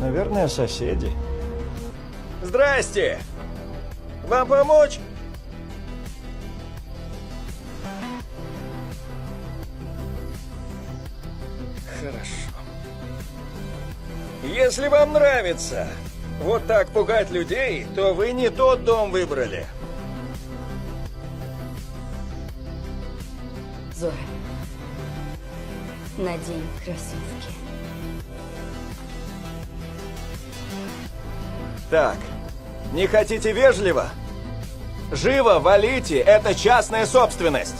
Наверное, соседи. Здрасте! Вам помочь? Хорошо. Если вам нравится вот так пугать людей, то вы не тот дом выбрали. Зоя, надень кроссовки. Так, не хотите вежливо? Живо валите, это частная собственность.